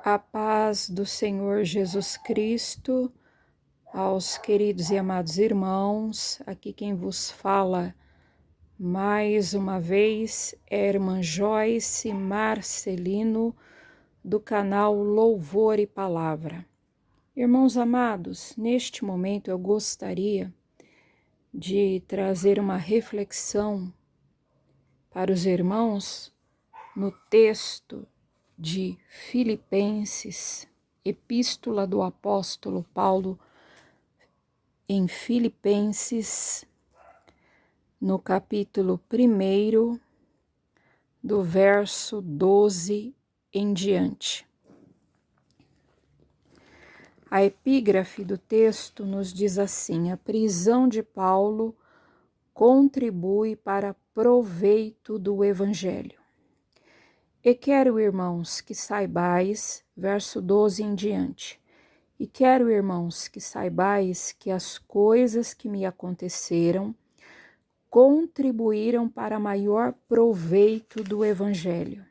A paz do Senhor Jesus Cristo, aos queridos e amados irmãos, aqui quem vos fala mais uma vez é a irmã Joyce Marcelino, do canal Louvor e Palavra. Irmãos amados, neste momento eu gostaria de trazer uma reflexão para os irmãos no texto de Filipenses, Epístola do Apóstolo Paulo em Filipenses, no capítulo 1, do verso 12 em diante. A epígrafe do texto nos diz assim: a prisão de Paulo contribui para proveito do Evangelho. E quero, irmãos, que saibais, verso 12 em diante, e quero, irmãos, que saibais que as coisas que me aconteceram contribuíram para maior proveito do Evangelho,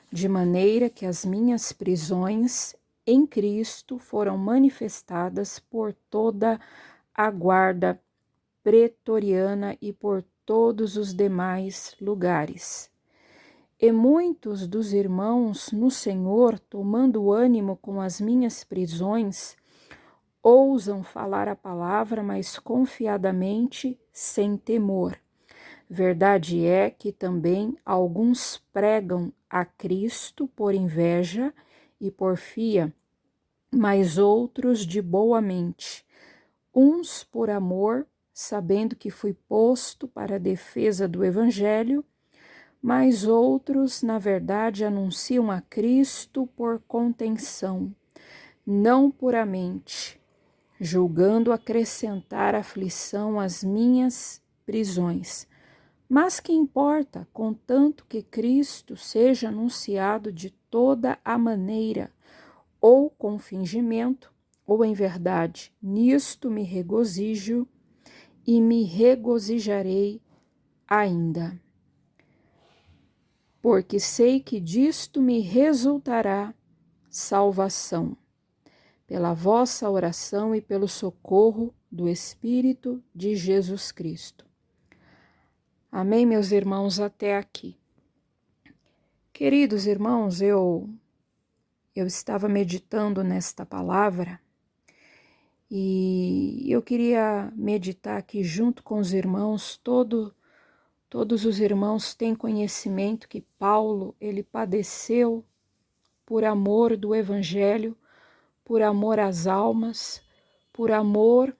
de maneira que as minhas prisões em Cristo foram manifestadas por toda a guarda pretoriana e por todos os demais lugares. E muitos dos irmãos no Senhor, tomando ânimo com as minhas prisões, ousam falar a palavra mais confiadamente, sem temor. Verdade é que também alguns pregam a Cristo por inveja e porfia, mas outros de boa mente, uns por amor, sabendo que fui posto para a defesa do Evangelho, mas outros, na verdade, anunciam a Cristo por contenção, não puramente, julgando acrescentar aflição às minhas prisões. Mas que importa, contanto que Cristo seja anunciado de toda a maneira, ou com fingimento, ou em verdade. Nisto me regozijo e me regozijarei ainda, porque sei que disto me resultará salvação, pela vossa oração e pelo socorro do Espírito de Jesus Cristo. Amém, meus irmãos, até aqui. Queridos irmãos, eu estava meditando nesta palavra e eu queria meditar aqui junto com os irmãos. Todos os irmãos têm conhecimento que Paulo, ele padeceu por amor do Evangelho, por amor às almas, por amor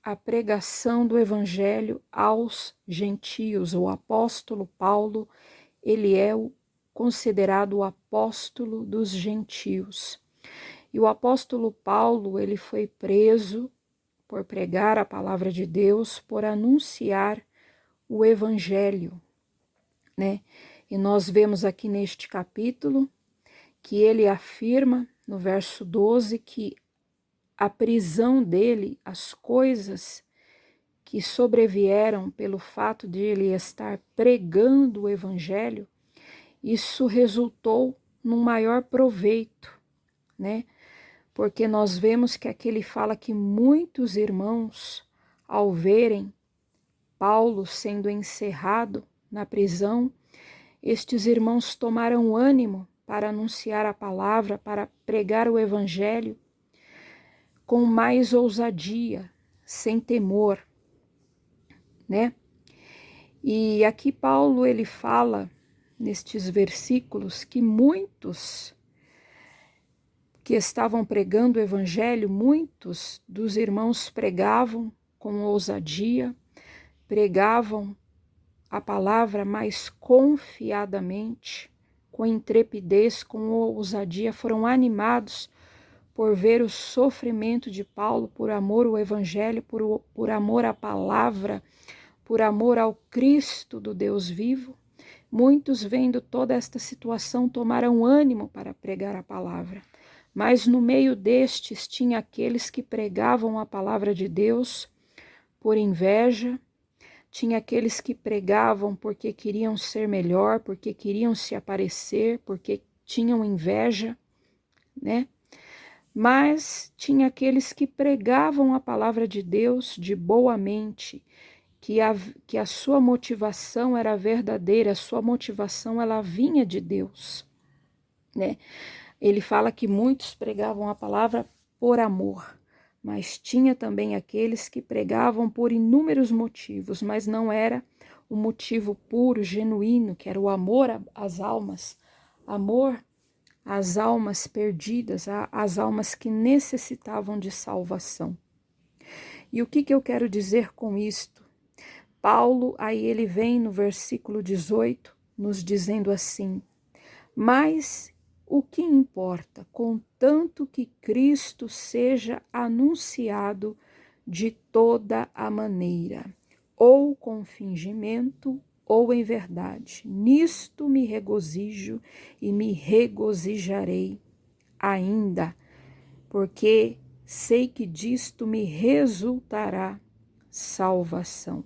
à pregação do Evangelho aos gentios. O apóstolo Paulo, ele é considerado o apóstolo dos gentios. E o apóstolo Paulo, ele foi preso por pregar a palavra de Deus, por anunciar o Evangelho, né? E nós vemos aqui neste capítulo que ele afirma, no verso 12, que a prisão dele, as coisas que sobrevieram pelo fato de ele estar pregando o Evangelho, isso resultou num maior proveito, né? Porque nós vemos que aqui ele fala que muitos irmãos, ao verem Paulo sendo encerrado na prisão, estes irmãos tomaram ânimo para anunciar a palavra, para pregar o Evangelho com mais ousadia, sem temor, né? E aqui Paulo, ele fala nestes versículos que muitos que estavam pregando o Evangelho, muitos dos irmãos pregavam com ousadia, pregavam a palavra mais confiadamente, com intrepidez, com ousadia, foram animados por ver o sofrimento de Paulo, por amor ao Evangelho, por amor à palavra, por amor ao Cristo do Deus vivo. Muitos, vendo toda esta situação, tomaram ânimo para pregar a palavra. Mas no meio destes tinha aqueles que pregavam a palavra de Deus por inveja, tinha aqueles que pregavam porque queriam ser melhor, porque queriam se aparecer, porque tinham inveja né? Mas tinha aqueles que pregavam a palavra de Deus de boa mente, que a sua motivação era verdadeira, a sua motivação ela vinha de Deus, né? Ele fala que muitos pregavam a palavra por amor, mas tinha também aqueles que pregavam por inúmeros motivos, mas não era o motivo puro, genuíno, que era o amor às almas, amor às almas perdidas, às almas que necessitavam de salvação. E o que eu quero dizer com isto? Paulo, aí ele vem no versículo 18, nos dizendo assim: mas o que importa, contanto que Cristo seja anunciado de toda a maneira, ou com fingimento, ou em verdade. Nisto me regozijo e me regozijarei ainda, porque sei que disto me resultará salvação.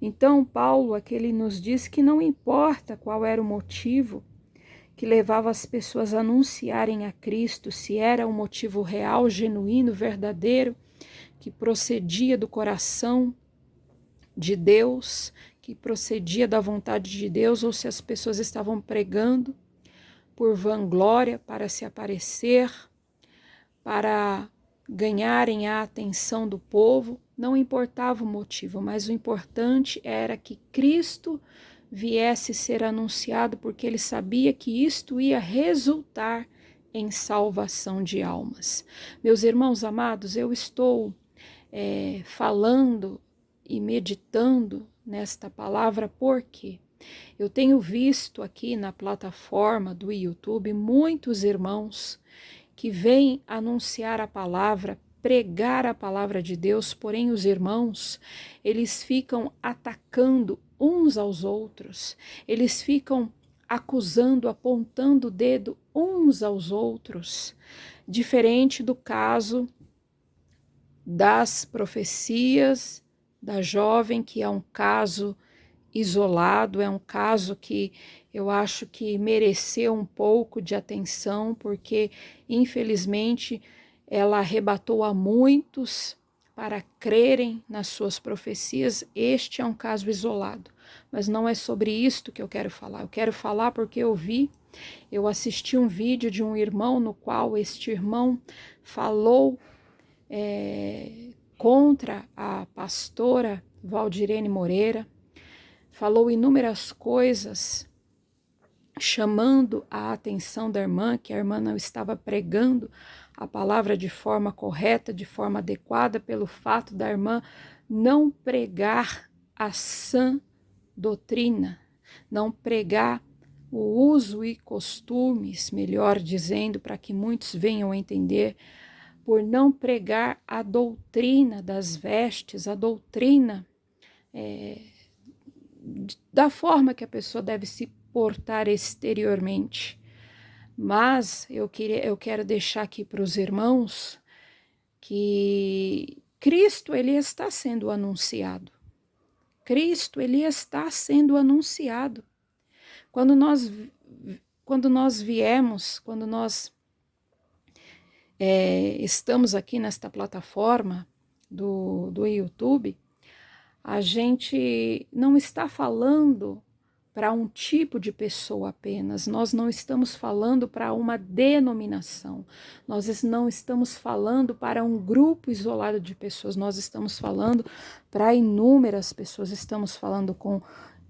Então, Paulo aqui ele nos diz que não importa qual era o motivo que levava as pessoas a anunciarem a Cristo, se era um motivo real, genuíno, verdadeiro, que procedia do coração de Deus, que procedia da vontade de Deus, ou se as pessoas estavam pregando por vanglória, para se aparecer, para ganharem a atenção do povo. Não importava o motivo, mas o importante era que Cristo viesse ser anunciado, porque ele sabia que isto ia resultar em salvação de almas. Meus irmãos amados, eu estou falando e meditando nesta palavra porque eu tenho visto aqui na plataforma do YouTube muitos irmãos que vêm anunciar a palavra, pregar a palavra de Deus, porém os irmãos, eles ficam atacando uns aos outros, eles ficam acusando, apontando o dedo uns aos outros, diferente do caso das profecias da jovem, que é um caso isolado, é um caso que eu acho que mereceu um pouco de atenção, porque infelizmente ela arrebatou a muitos para crerem nas suas profecias. Este é um caso isolado, mas não é sobre isto que eu quero falar. Eu quero falar porque eu assisti um vídeo de um irmão no qual este irmão falou contra a pastora Valdirene Moreira, falou inúmeras coisas, chamando a atenção da irmã, que a irmã não estava pregando a palavra de forma correta, de forma adequada, pelo fato da irmã não pregar a sã doutrina, não pregar o uso e costumes, melhor dizendo, para que muitos venham a entender, por não pregar a doutrina das vestes, a doutrina da forma que a pessoa deve se portar exteriormente. Mas eu quero deixar aqui para os irmãos que Cristo ele está sendo anunciado. Cristo ele está sendo anunciado. Quando nós viemos, quando nós estamos aqui nesta plataforma do YouTube, a gente não está falando para um tipo de pessoa apenas, nós não estamos falando para uma denominação, nós não estamos falando para um grupo isolado de pessoas, nós estamos falando para inúmeras pessoas, estamos falando com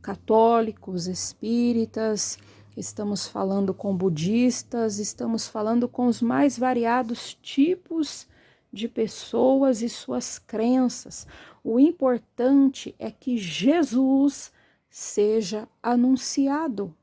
católicos, espíritas, estamos falando com budistas, estamos falando com os mais variados tipos de pessoas e suas crenças. O importante é que Jesus seja anunciado.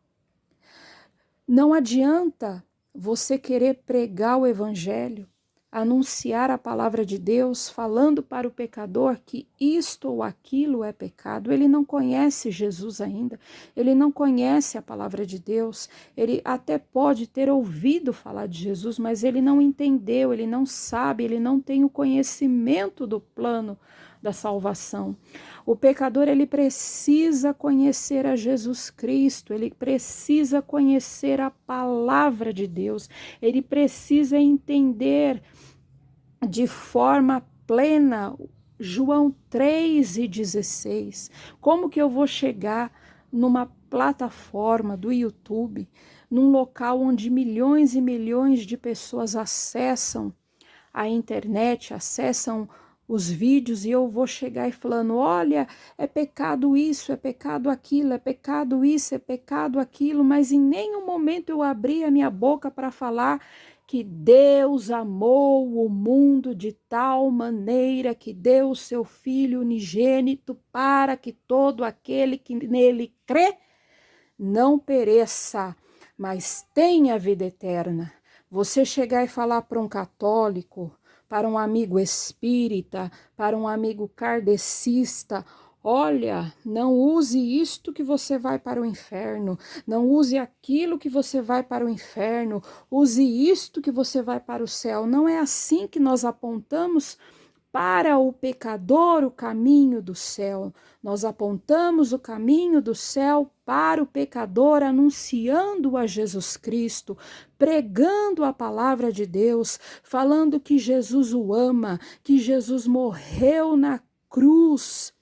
Não adianta você querer pregar o evangelho, anunciar a palavra de Deus, falando para o pecador que isto ou aquilo é pecado. Ele não conhece Jesus ainda, ele não conhece a palavra de Deus, ele até pode ter ouvido falar de Jesus, mas ele não entendeu, ele não sabe, ele não tem o conhecimento do plano da salvação. O pecador, ele precisa conhecer a Jesus Cristo, ele precisa conhecer a palavra de Deus, ele precisa entender de forma plena João 3,16. Como que eu vou chegar numa plataforma do YouTube, num local onde milhões e milhões de pessoas acessam a internet, acessam os vídeos, e eu vou chegar e falando, olha, é pecado isso, é pecado aquilo, é pecado isso, é pecado aquilo, mas em nenhum momento eu abri a minha boca para falar que Deus amou o mundo de tal maneira que deu o seu Filho unigênito para que todo aquele que nele crê não pereça, mas tenha vida eterna. Você chegar e falar para um católico, para um amigo espírita, para um amigo kardecista, olha, não use isto que você vai para o inferno, não use aquilo que você vai para o inferno, use isto que você vai para o céu. Não é assim que nós apontamos para o pecador o caminho do céu. Nós apontamos o caminho do céu para o pecador, anunciando a Jesus Cristo, pregando a palavra de Deus, falando que Jesus o ama, que Jesus morreu na cruz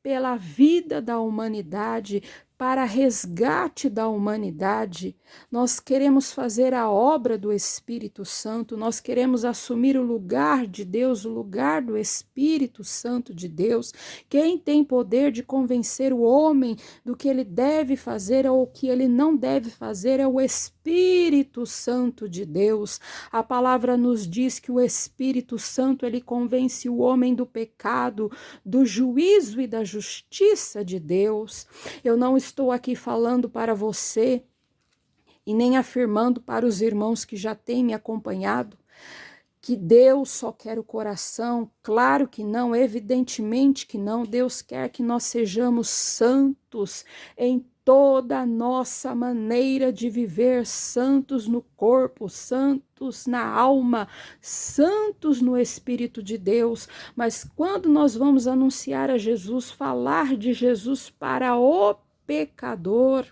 pela vida da humanidade, para resgate da humanidade. Nós queremos fazer a obra do Espírito Santo, nós queremos assumir o lugar de Deus, o lugar do Espírito Santo de Deus. Quem tem poder de convencer o homem do que ele deve fazer ou o que ele não deve fazer é o Espírito Santo de Deus. A palavra nos diz que o Espírito Santo, ele convence o homem do pecado, do juízo e da justiça de Deus. Eu não estou aqui falando para você e nem afirmando para os irmãos que já têm me acompanhado que Deus só quer o coração. Claro que não, evidentemente que não. Deus quer que nós sejamos santos em toda a nossa maneira de viver, santos no corpo, santos na alma, santos no Espírito de Deus. Mas quando nós vamos anunciar a Jesus, falar de Jesus para o pecador,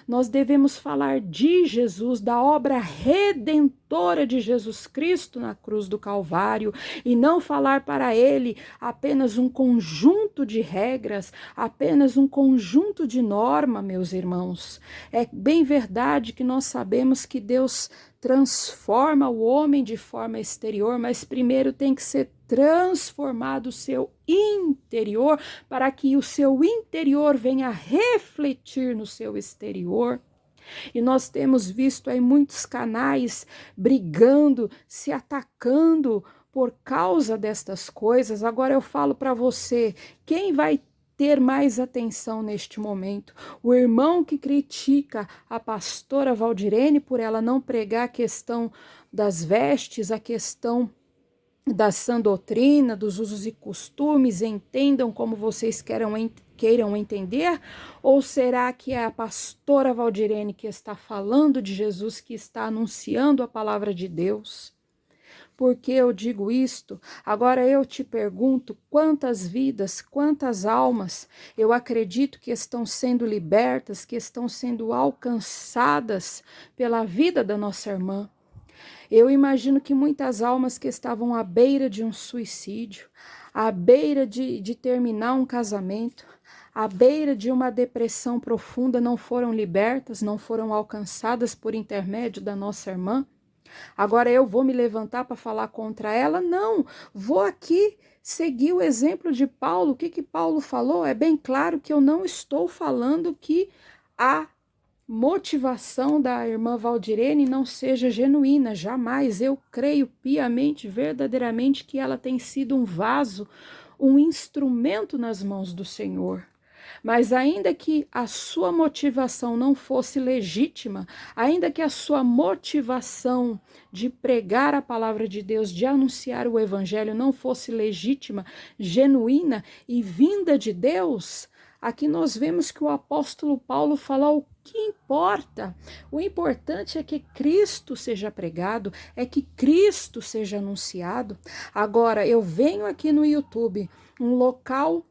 nós devemos falar de Jesus, da obra redentora de Jesus Cristo na cruz do Calvário, e não falar para ele apenas um conjunto de regras, apenas um conjunto de normas, meus irmãos. É bem verdade que nós sabemos que Deus transforma o homem de forma exterior, mas primeiro tem que ser transformado o seu interior, para que o seu interior venha refletir no seu exterior. E nós temos visto aí muitos canais brigando, se atacando por causa destas coisas. Agora eu falo para você, quem vai ter mais atenção neste momento? O irmão que critica a pastora Valdirene por ela não pregar a questão das vestes, a questão da sã doutrina, dos usos e costumes, entendam como vocês queiram entender? Ou será que é a pastora Valdirene que está falando de Jesus, que está anunciando a palavra de Deus? Por que eu digo isto? Agora eu te pergunto, quantas vidas, quantas almas eu acredito que estão sendo libertas, que estão sendo alcançadas pela vida da nossa irmã? Eu imagino que muitas almas que estavam à beira de um suicídio, à beira de terminar um casamento, à beira de uma depressão profunda, não foram libertas, não foram alcançadas por intermédio da nossa irmã. Agora eu vou me levantar para falar contra ela? Não, vou aqui seguir o exemplo de Paulo. O que Paulo falou? É bem claro que eu não estou falando que a motivação da irmã Valdirene não seja genuína, jamais. Eu creio piamente, verdadeiramente, que ela tem sido um vaso, um instrumento nas mãos do Senhor. Mas ainda que a sua motivação não fosse legítima, ainda que a sua motivação de pregar a palavra de Deus, de anunciar o evangelho não fosse legítima, genuína e vinda de Deus, Aqui nós vemos que o apóstolo Paulo fala o que importa. O importante é que Cristo seja pregado, é que Cristo seja anunciado. Agora, eu venho aqui no YouTube, um local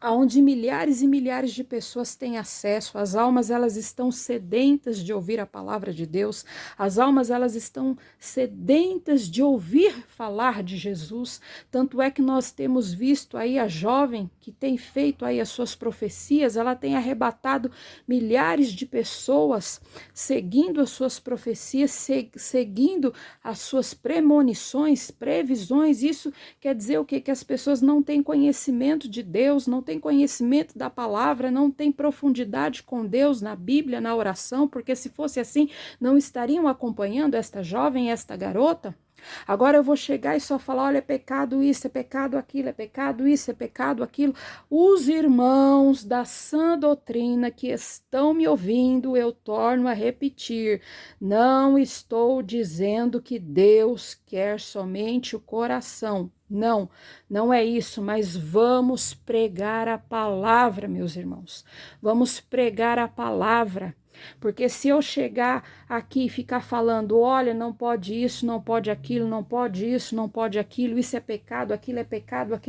onde milhares e milhares de pessoas têm acesso. As almas, elas estão sedentas de ouvir a palavra de Deus. As almas, elas estão sedentas de ouvir falar de Jesus. Tanto é que nós temos visto aí a jovem que tem feito aí as suas profecias, ela tem arrebatado milhares de pessoas seguindo as suas profecias, seguindo as suas premonições, previsões. Isso quer dizer o quê? Que as pessoas não têm conhecimento de Deus, não têm conhecimento da palavra, não têm profundidade com Deus na Bíblia, na oração, porque se fosse assim, não estariam acompanhando esta jovem, esta garota. Agora eu vou chegar e só falar, olha, é pecado isso, é pecado aquilo, é pecado isso, é pecado aquilo. Os irmãos da sã doutrina que estão me ouvindo, eu torno a repetir, não estou dizendo que Deus quer somente o coração. Não, não é isso, mas vamos pregar a palavra, meus irmãos. Vamos pregar a palavra. Porque se eu chegar aqui e ficar falando, olha, não pode isso, não pode aquilo, não pode isso, não pode aquilo, isso é pecado, aquilo é pecado.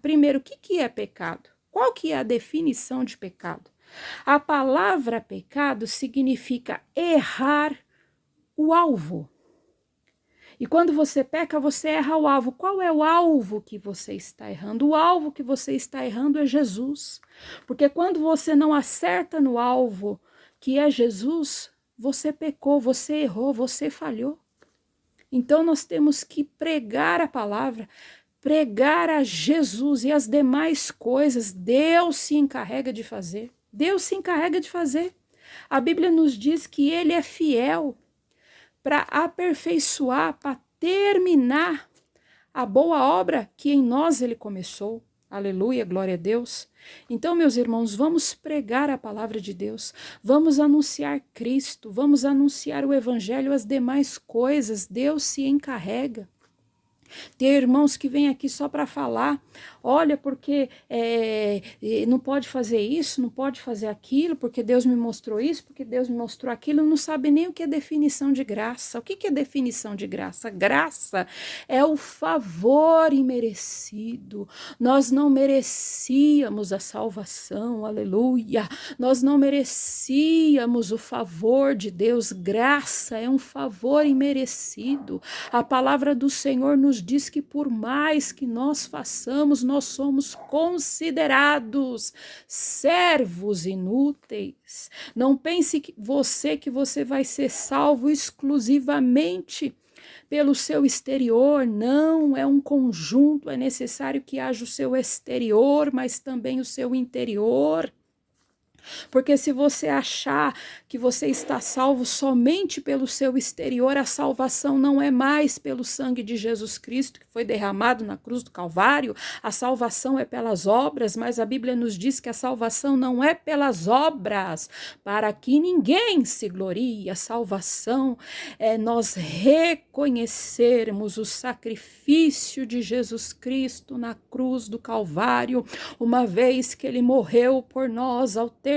Primeiro, o que é pecado? Qual que é a definição de pecado? A palavra pecado significa errar o alvo. E quando você peca, você erra o alvo. Qual é o alvo que você está errando? O alvo que você está errando é Jesus. Porque quando você não acerta no alvo, que é Jesus, você pecou, você errou, você falhou. Então nós temos que pregar a palavra, pregar a Jesus e as demais coisas Deus se encarrega de fazer. Deus se encarrega de fazer. A Bíblia nos diz que Ele é fiel para aperfeiçoar, para terminar a boa obra que em nós Ele começou. Aleluia, glória a Deus. Então, meus irmãos, vamos pregar a palavra de Deus, vamos anunciar Cristo, vamos anunciar o Evangelho, as demais coisas, Deus se encarrega. Tem irmãos que vêm aqui só para falar, olha, porque não pode fazer isso, não pode fazer aquilo, porque Deus me mostrou isso, porque Deus me mostrou aquilo, não sabe nem o que é definição de graça. O que é definição de graça? Graça é o favor imerecido. Nós não merecíamos a salvação, aleluia. Nós não merecíamos o favor de Deus. Graça é um favor imerecido. A palavra do Senhor nos diz que por mais que nós façamos, nós somos considerados servos inúteis. Não pense que você vai ser salvo exclusivamente pelo seu exterior. Não, é um conjunto, é necessário que haja o seu exterior, mas também o seu interior. Porque se você achar que você está salvo somente pelo seu exterior, a salvação não é mais pelo sangue de Jesus Cristo, que foi derramado na cruz do Calvário. A salvação é pelas obras, mas a Bíblia nos diz que a salvação não é pelas obras, para que ninguém se glorie. A salvação é nós reconhecermos o sacrifício de Jesus Cristo na cruz do Calvário, uma vez que ele morreu por nós, ao terceiro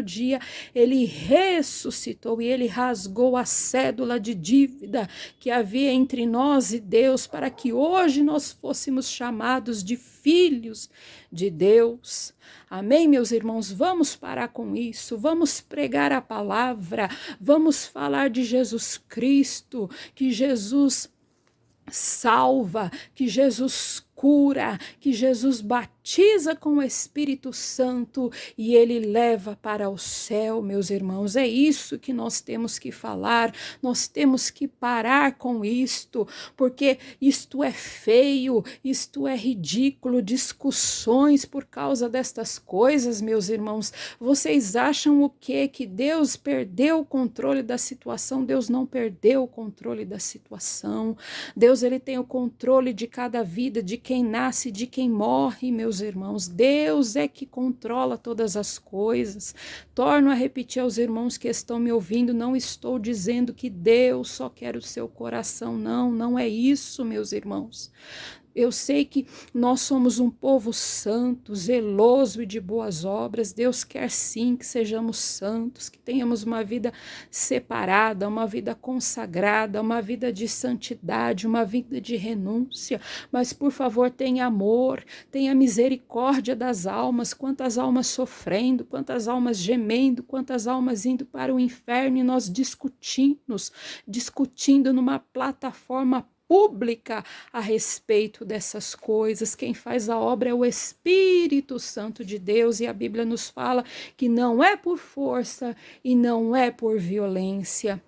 dia ele ressuscitou e ele rasgou a cédula de dívida que havia entre nós e Deus, para que hoje nós fôssemos chamados de filhos de Deus. Amém, meus irmãos? Vamos parar com isso, vamos pregar a palavra, vamos falar de Jesus Cristo, que Jesus salva, que Jesus cura, que Jesus batiza com o Espírito Santo e ele leva para o céu, meus irmãos. É isso que nós temos que falar, nós temos que parar com isto, porque isto é feio, isto é ridículo, discussões por causa destas coisas, meus irmãos. Vocês acham o quê? Que Deus perdeu o controle da situação? Deus não perdeu o controle da situação. Deus, ele tem o controle de cada vida, de quem nasce, de quem morre, meus irmãos. Deus é que controla todas as coisas. Torno a repetir aos irmãos que estão me ouvindo, não estou dizendo que Deus só quer o seu coração, não, não é isso, meus irmãos. Eu sei que nós somos um povo santo, zeloso e de boas obras. Deus quer sim que sejamos santos, que tenhamos uma vida separada, uma vida consagrada, uma vida de santidade, uma vida de renúncia. Mas, por favor, tenha amor, tenha misericórdia das almas. Quantas almas sofrendo, quantas almas gemendo, quantas almas indo para o inferno e nós discutindo numa plataforma pública a respeito dessas coisas. Quem faz a obra é o Espírito Santo de Deus, e a Bíblia nos fala que não é por força e não é por violência.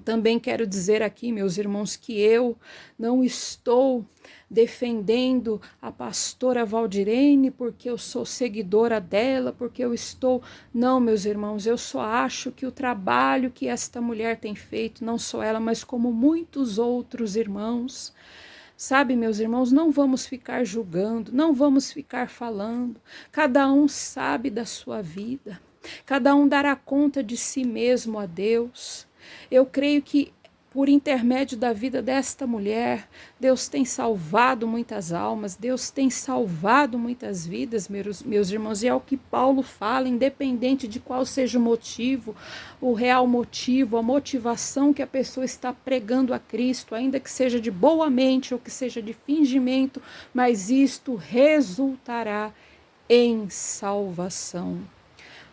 Também quero dizer aqui, meus irmãos, que eu não estou defendendo a pastora Valdirene porque eu sou seguidora dela, porque eu estou... Não, meus irmãos, eu só acho que o trabalho que esta mulher tem feito, não só ela, mas como muitos outros irmãos, sabe, meus irmãos, não vamos ficar julgando, não vamos ficar falando. Cada um sabe da sua vida, cada um dará conta de si mesmo a Deus. Eu creio que por intermédio da vida desta mulher, Deus tem salvado muitas almas, Deus tem salvado muitas vidas, meus irmãos, e é o que Paulo fala, independente de qual seja o motivo, o real motivo, a motivação que a pessoa está pregando a Cristo, ainda que seja de boa mente ou que seja de fingimento, mas isto resultará em salvação.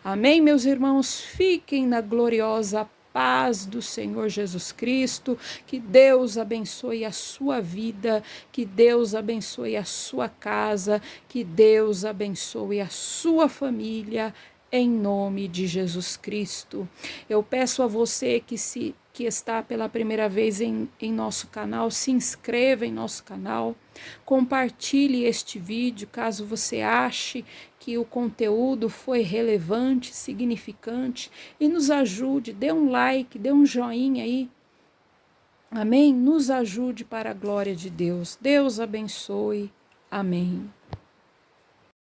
Amém, meus irmãos? Fiquem na gloriosa paz do Senhor Jesus Cristo, que Deus abençoe a sua vida, que Deus abençoe a sua casa, que Deus abençoe a sua família, em nome de Jesus Cristo. Eu peço a você que está pela primeira vez em nosso canal, se inscreva em nosso canal, compartilhe este vídeo caso você ache que o conteúdo foi relevante, significante, e nos ajude, dê um like, dê um joinha aí, amém? Nos ajude para a glória de Deus. Deus abençoe, amém.